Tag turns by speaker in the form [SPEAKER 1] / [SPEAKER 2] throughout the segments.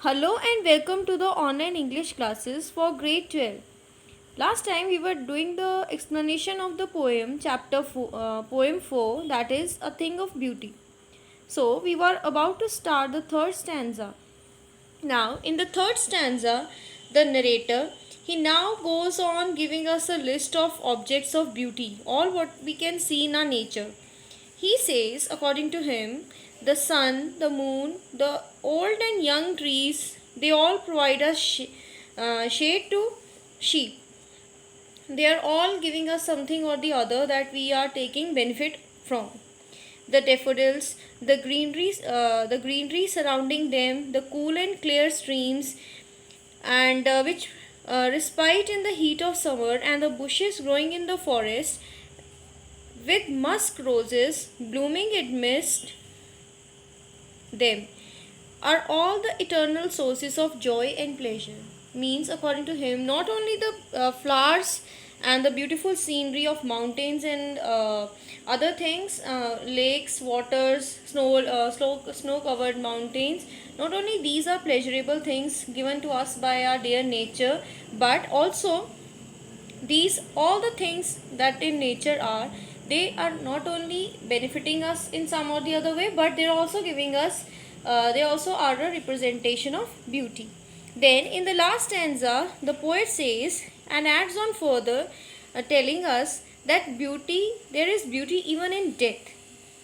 [SPEAKER 1] Hello and welcome to the online English classes for grade 12. Last time we were doing the explanation of the poem poem 4, that is A Thing of Beauty. So we were about to start the third stanza. Now in the third stanza, the narrator he now goes on giving us a list of objects of beauty, all what we can see in our nature. He says, according to him, the sun, the moon, the old and young trees, they all provide us shade to sheep. They are all giving us something or the other that we are taking benefit from. The daffodils, the greenery surrounding them, the cool and clear streams, and which respite in the heat of summer, and the bushes growing in the forest with musk roses blooming amidst them, are all the eternal sources of joy and pleasure. Means, according to him, not only the flowers and the beautiful scenery of mountains and other things, lakes, waters, snow covered mountains, not only these are pleasurable things given to us by our dear nature, but also these all the things that in nature are, they are not only benefiting us in some or the other way, but they are also giving us they also are a representation of beauty. Then in the last stanza the poet says and adds on further, telling us that beauty, there is beauty even in death.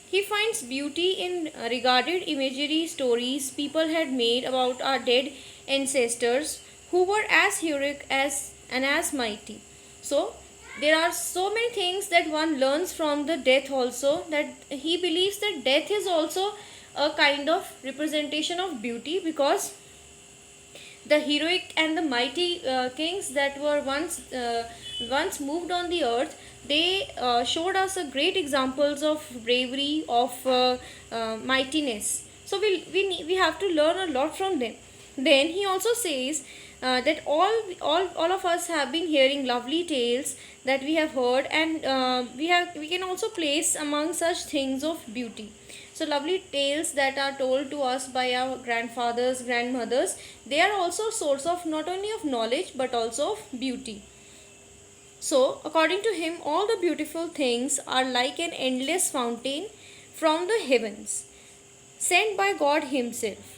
[SPEAKER 1] He finds beauty in regarded imagery stories people had made about our dead ancestors who were as heroic as and as mighty. So there are so many things that one learns from the death also, that he believes that death is also a kind of representation of beauty, because the heroic and the mighty kings that were once moved on the earth, they showed us a great examples of bravery, of mightiness. So we have to learn a lot from them. Then he also says that all of us have been hearing lovely tales that we have heard, and we can also place among such things of beauty. So lovely tales that are told to us by our grandfathers, grandmothers, they are also source of not only of knowledge but also of beauty. So according to him, all the beautiful things are like an endless fountain from the heavens, sent by God himself,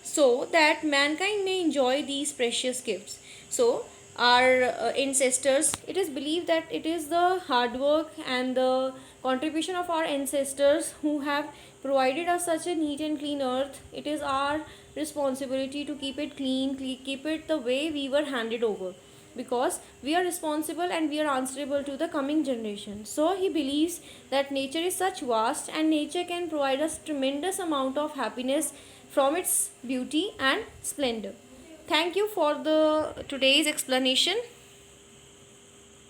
[SPEAKER 1] so that mankind may enjoy these precious gifts. So our ancestors, it is believed that it is the hard work and the contribution of our ancestors who have provided us such a neat and clean earth. It is our responsibility to keep it clean, keep it the way we were handed over, because we are responsible and we are answerable to the coming generation. So he believes that nature is such vast and nature can provide us tremendous amount of happiness from its beauty and splendor. Thank you for the today's explanation.